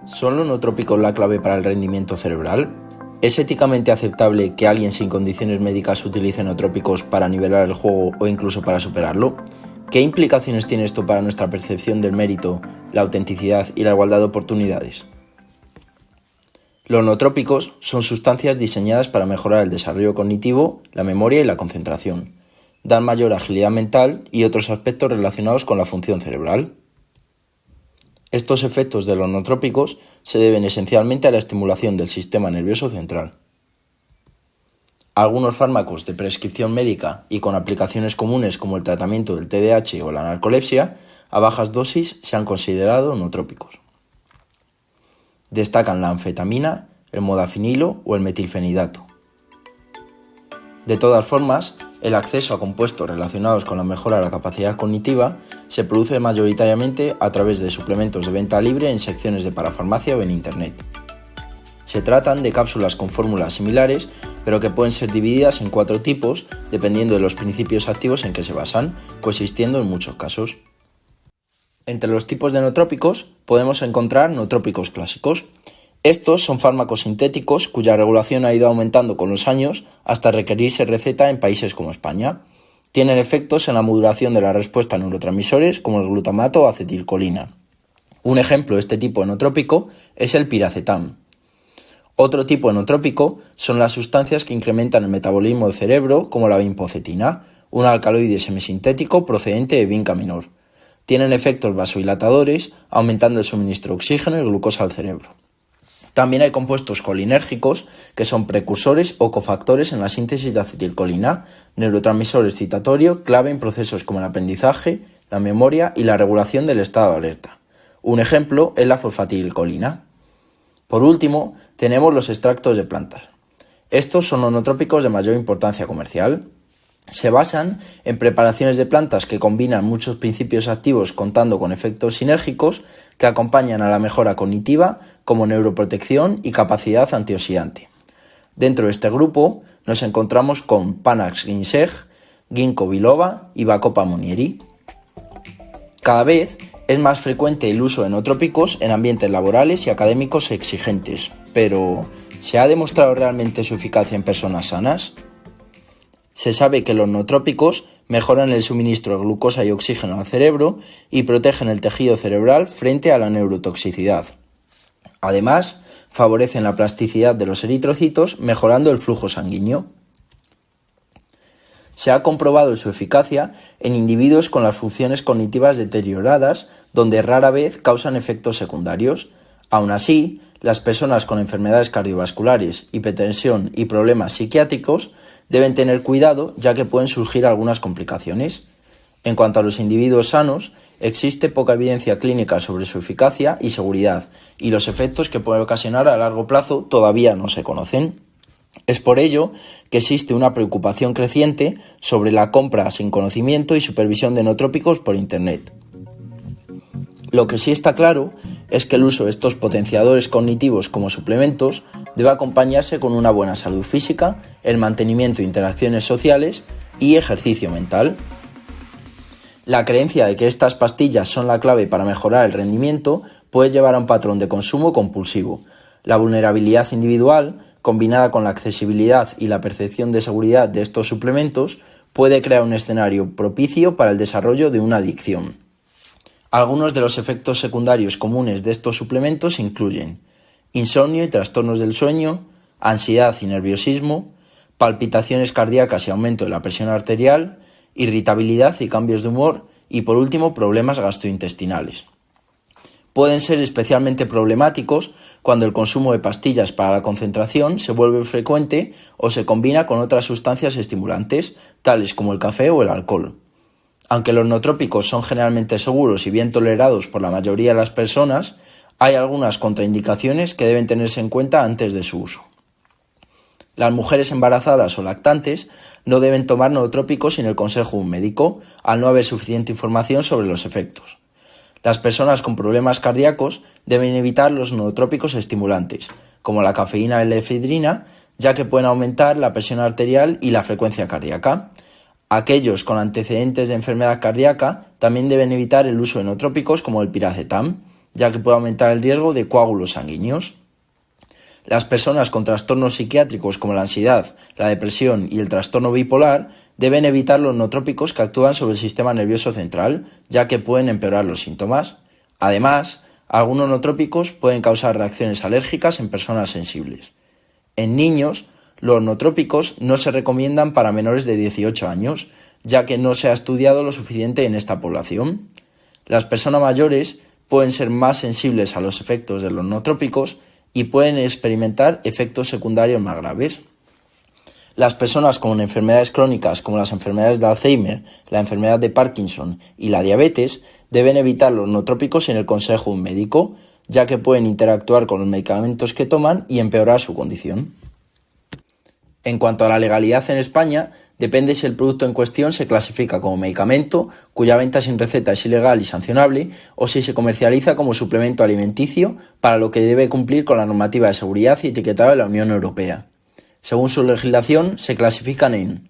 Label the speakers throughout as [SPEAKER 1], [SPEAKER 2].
[SPEAKER 1] ¿Son los nootrópicos la clave para el rendimiento cerebral? ¿Es éticamente aceptable que alguien sin condiciones médicas utilice nootrópicos para nivelar el juego o incluso para superarlo? ¿Qué implicaciones tiene esto para nuestra percepción del mérito, la autenticidad y la igualdad de oportunidades? Los nootrópicos son sustancias diseñadas para mejorar el desarrollo cognitivo, la memoria y la concentración. Dan mayor agilidad mental y otros aspectos relacionados con la función cerebral. Estos efectos de los nootrópicos se deben esencialmente a la estimulación del sistema nervioso central. Algunos fármacos de prescripción médica y con aplicaciones comunes como el tratamiento del TDAH o la narcolepsia, a bajas dosis se han considerado nootrópicos. Destacan la anfetamina, el modafinilo o el metilfenidato. De todas formas, el acceso a compuestos relacionados con la mejora de la capacidad cognitiva se produce mayoritariamente a través de suplementos de venta libre en secciones de parafarmacia o en Internet. Se tratan de cápsulas con fórmulas similares, pero que pueden ser divididas en 4 tipos dependiendo de los principios activos en que se basan, coexistiendo en muchos casos. Entre los tipos de nootrópicos podemos encontrar nootrópicos clásicos. Estos son fármacos sintéticos cuya regulación ha ido aumentando con los años hasta requerirse receta en países como España. Tienen efectos en la modulación de la respuesta a neurotransmisores como el glutamato o acetilcolina. Un ejemplo de este tipo de nootrópico es el piracetam. Otro tipo de nootrópico son las sustancias que incrementan el metabolismo del cerebro como la vinpocetina, un alcaloide semisintético procedente de vinca minor. Tienen efectos vasodilatadores, aumentando el suministro de oxígeno y glucosa al cerebro. También hay compuestos colinérgicos que son precursores o cofactores en la síntesis de acetilcolina, neurotransmisor excitatorio clave en procesos como el aprendizaje, la memoria y la regulación del estado de alerta. Un ejemplo es la fosfatilcolina. Por último, tenemos los extractos de plantas. Estos son los nootrópicos de mayor importancia comercial. Se basan en preparaciones de plantas que combinan muchos principios activos contando con efectos sinérgicos que acompañan a la mejora cognitiva como neuroprotección y capacidad antioxidante. Dentro de este grupo nos encontramos con Panax ginseng, Ginkgo biloba y Bacopa monnieri. Cada vez es más frecuente el uso de nootrópicos en ambientes laborales y académicos exigentes, pero ¿se ha demostrado realmente su eficacia en personas sanas? Se sabe que los nootrópicos mejoran el suministro de glucosa y oxígeno al cerebro y protegen el tejido cerebral frente a la neurotoxicidad. Además, favorecen la plasticidad de los eritrocitos, mejorando el flujo sanguíneo. Se ha comprobado su eficacia en individuos con las funciones cognitivas deterioradas, donde rara vez causan efectos secundarios. Aún así, las personas con enfermedades cardiovasculares, hipertensión y problemas psiquiátricos deben tener cuidado, ya que pueden surgir algunas complicaciones. En cuanto a los individuos sanos, existe poca evidencia clínica sobre su eficacia y seguridad, y los efectos que pueden ocasionar a largo plazo todavía no se conocen. Es por ello que existe una preocupación creciente sobre la compra sin conocimiento y supervisión de nootrópicos por Internet. Lo que sí está claro es que el uso de estos potenciadores cognitivos como suplementos debe acompañarse con una buena salud física, el mantenimiento de interacciones sociales y ejercicio mental. La creencia de que estas pastillas son la clave para mejorar el rendimiento puede llevar a un patrón de consumo compulsivo. La vulnerabilidad individual, combinada con la accesibilidad y la percepción de seguridad de estos suplementos, puede crear un escenario propicio para el desarrollo de una adicción. Algunos de los efectos secundarios comunes de estos suplementos incluyen insomnio y trastornos del sueño, ansiedad y nerviosismo, palpitaciones cardíacas y aumento de la presión arterial, irritabilidad y cambios de humor y, por último, problemas gastrointestinales. Pueden ser especialmente problemáticos cuando el consumo de pastillas para la concentración se vuelve frecuente o se combina con otras sustancias estimulantes, tales como el café o el alcohol. Aunque los nootrópicos son generalmente seguros y bien tolerados por la mayoría de las personas, hay algunas contraindicaciones que deben tenerse en cuenta antes de su uso. Las mujeres embarazadas o lactantes no deben tomar nootrópicos sin el consejo de un médico, al no haber suficiente información sobre los efectos. Las personas con problemas cardíacos deben evitar los nootrópicos estimulantes, como la cafeína y la efedrina, ya que pueden aumentar la presión arterial y la frecuencia cardíaca. Aquellos con antecedentes de enfermedad cardíaca también deben evitar el uso de nootrópicos como el piracetam, ya que puede aumentar el riesgo de coágulos sanguíneos. Las personas con trastornos psiquiátricos como la ansiedad, la depresión y el trastorno bipolar deben evitar los nootrópicos que actúan sobre el sistema nervioso central, ya que pueden empeorar los síntomas. Además, algunos nootrópicos pueden causar reacciones alérgicas en personas sensibles. En niños, los nootrópicos no se recomiendan para menores de 18 años, ya que no se ha estudiado lo suficiente en esta población. Las personas mayores pueden ser más sensibles a los efectos de los nootrópicos y pueden experimentar efectos secundarios más graves. Las personas con enfermedades crónicas como las enfermedades de Alzheimer, la enfermedad de Parkinson y la diabetes deben evitar los nootrópicos sin el consejo de un médico, ya que pueden interactuar con los medicamentos que toman y empeorar su condición. En cuanto a la legalidad en España, depende si el producto en cuestión se clasifica como medicamento, cuya venta sin receta es ilegal y sancionable, o si se comercializa como suplemento alimenticio, para lo que debe cumplir con la normativa de seguridad y etiquetado de la Unión Europea. Según su legislación, se clasifican en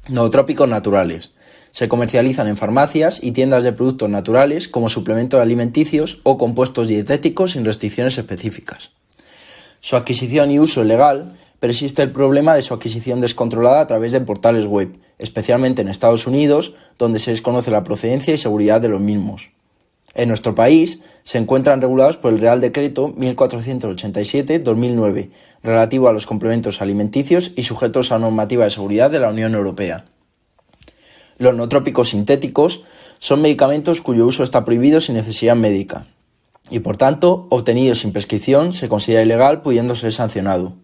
[SPEAKER 1] nootrópicos naturales. Se comercializan en farmacias y tiendas de productos naturales como suplementos alimenticios o compuestos dietéticos sin restricciones específicas. Su adquisición y uso es legal, pero existe el problema de su adquisición descontrolada a través de portales web, especialmente en Estados Unidos, donde se desconoce la procedencia y seguridad de los mismos. En nuestro país se encuentran regulados por el Real Decreto 1487/2009, relativo a los complementos alimenticios y sujetos a normativa de seguridad de la Unión Europea. Los nootrópicos sintéticos son medicamentos cuyo uso está prohibido sin necesidad médica y, por tanto, obtenidos sin prescripción se considera ilegal, pudiendo ser sancionado.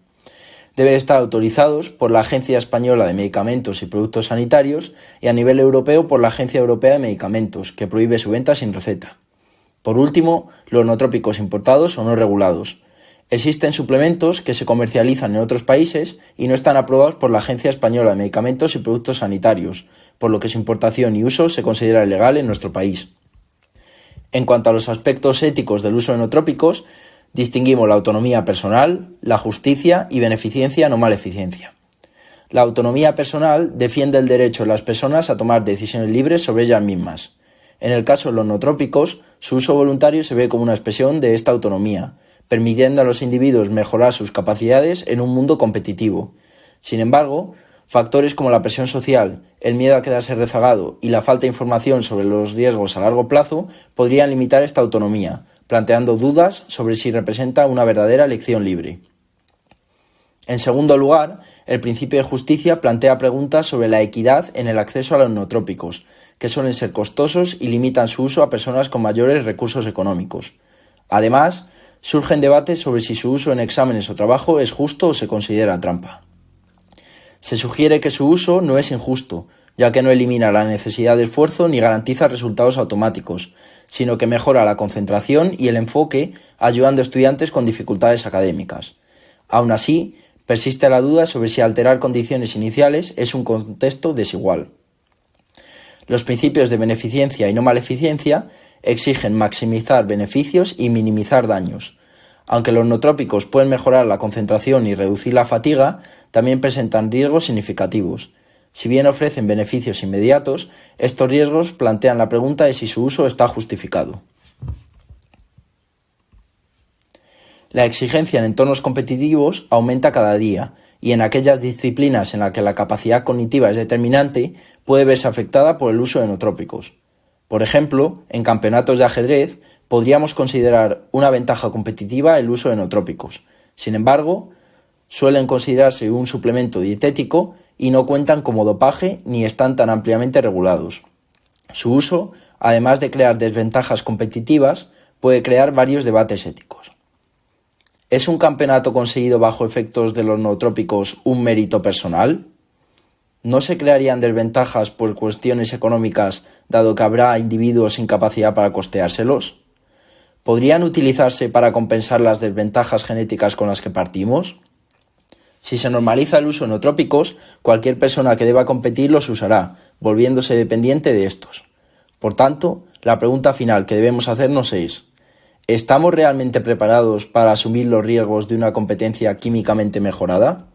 [SPEAKER 1] Deben estar autorizados por la Agencia Española de Medicamentos y Productos Sanitarios y a nivel europeo por la Agencia Europea de Medicamentos, que prohíbe su venta sin receta. Por último, los nootrópicos importados o no regulados. Existen suplementos que se comercializan en otros países y no están aprobados por la Agencia Española de Medicamentos y Productos Sanitarios, por lo que su importación y uso se considera ilegal en nuestro país. En cuanto a los aspectos éticos del uso de nootrópicos, distinguimos la autonomía personal, la justicia y beneficencia no maleficencia. La autonomía personal defiende el derecho de las personas a tomar decisiones libres sobre ellas mismas. En el caso de los nootrópicos, su uso voluntario se ve como una expresión de esta autonomía, permitiendo a los individuos mejorar sus capacidades en un mundo competitivo. Sin embargo, factores como la presión social, el miedo a quedarse rezagado y la falta de información sobre los riesgos a largo plazo podrían limitar esta autonomía, planteando dudas sobre si representa una verdadera elección libre. En segundo lugar, el principio de justicia plantea preguntas sobre la equidad en el acceso a los nootrópicos, que suelen ser costosos y limitan su uso a personas con mayores recursos económicos. Además, surgen debates sobre si su uso en exámenes o trabajo es justo o se considera trampa. Se sugiere que su uso no es injusto, ya que no elimina la necesidad de esfuerzo ni garantiza resultados automáticos, sino que mejora la concentración y el enfoque, ayudando a estudiantes con dificultades académicas. Aún así, persiste la duda sobre si alterar condiciones iniciales es un contexto desigual. Los principios de beneficencia y no maleficencia exigen maximizar beneficios y minimizar daños. Aunque los nootrópicos pueden mejorar la concentración y reducir la fatiga, también presentan riesgos significativos. Si bien ofrecen beneficios inmediatos, estos riesgos plantean la pregunta de si su uso está justificado. La exigencia en entornos competitivos aumenta cada día, y en aquellas disciplinas en las que la capacidad cognitiva es determinante, puede verse afectada por el uso de nootrópicos. Por ejemplo, en campeonatos de ajedrez podríamos considerar una ventaja competitiva el uso de nootrópicos. Sin embargo, suelen considerarse un suplemento dietético y no cuentan como dopaje ni están tan ampliamente regulados. Su uso, además de crear desventajas competitivas, puede crear varios debates éticos. ¿Es un campeonato conseguido bajo efectos de los nootrópicos un mérito personal? ¿No se crearían desventajas por cuestiones económicas, dado que habrá individuos sin capacidad para costeárselos? ¿Podrían utilizarse para compensar las desventajas genéticas con las que partimos? Si se normaliza el uso de nootrópicos, cualquier persona que deba competir los usará, volviéndose dependiente de estos. Por tanto, la pregunta final que debemos hacernos es: ¿estamos realmente preparados para asumir los riesgos de una competencia químicamente mejorada?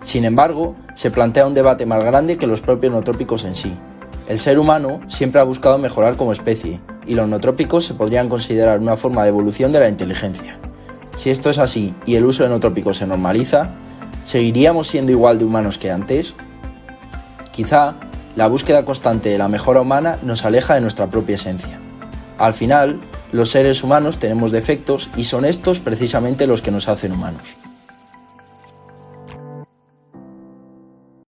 [SPEAKER 1] Sin embargo, se plantea un debate más grande que los propios nootrópicos en sí. El ser humano siempre ha buscado mejorar como especie, y los nootrópicos se podrían considerar una forma de evolución de la inteligencia. Si esto es así y el uso de nootrópicos se normaliza, ¿seguiríamos siendo igual de humanos que antes? Quizá la búsqueda constante de la mejora humana nos aleja de nuestra propia esencia. Al final, los seres humanos tenemos defectos y son estos precisamente los que nos hacen humanos.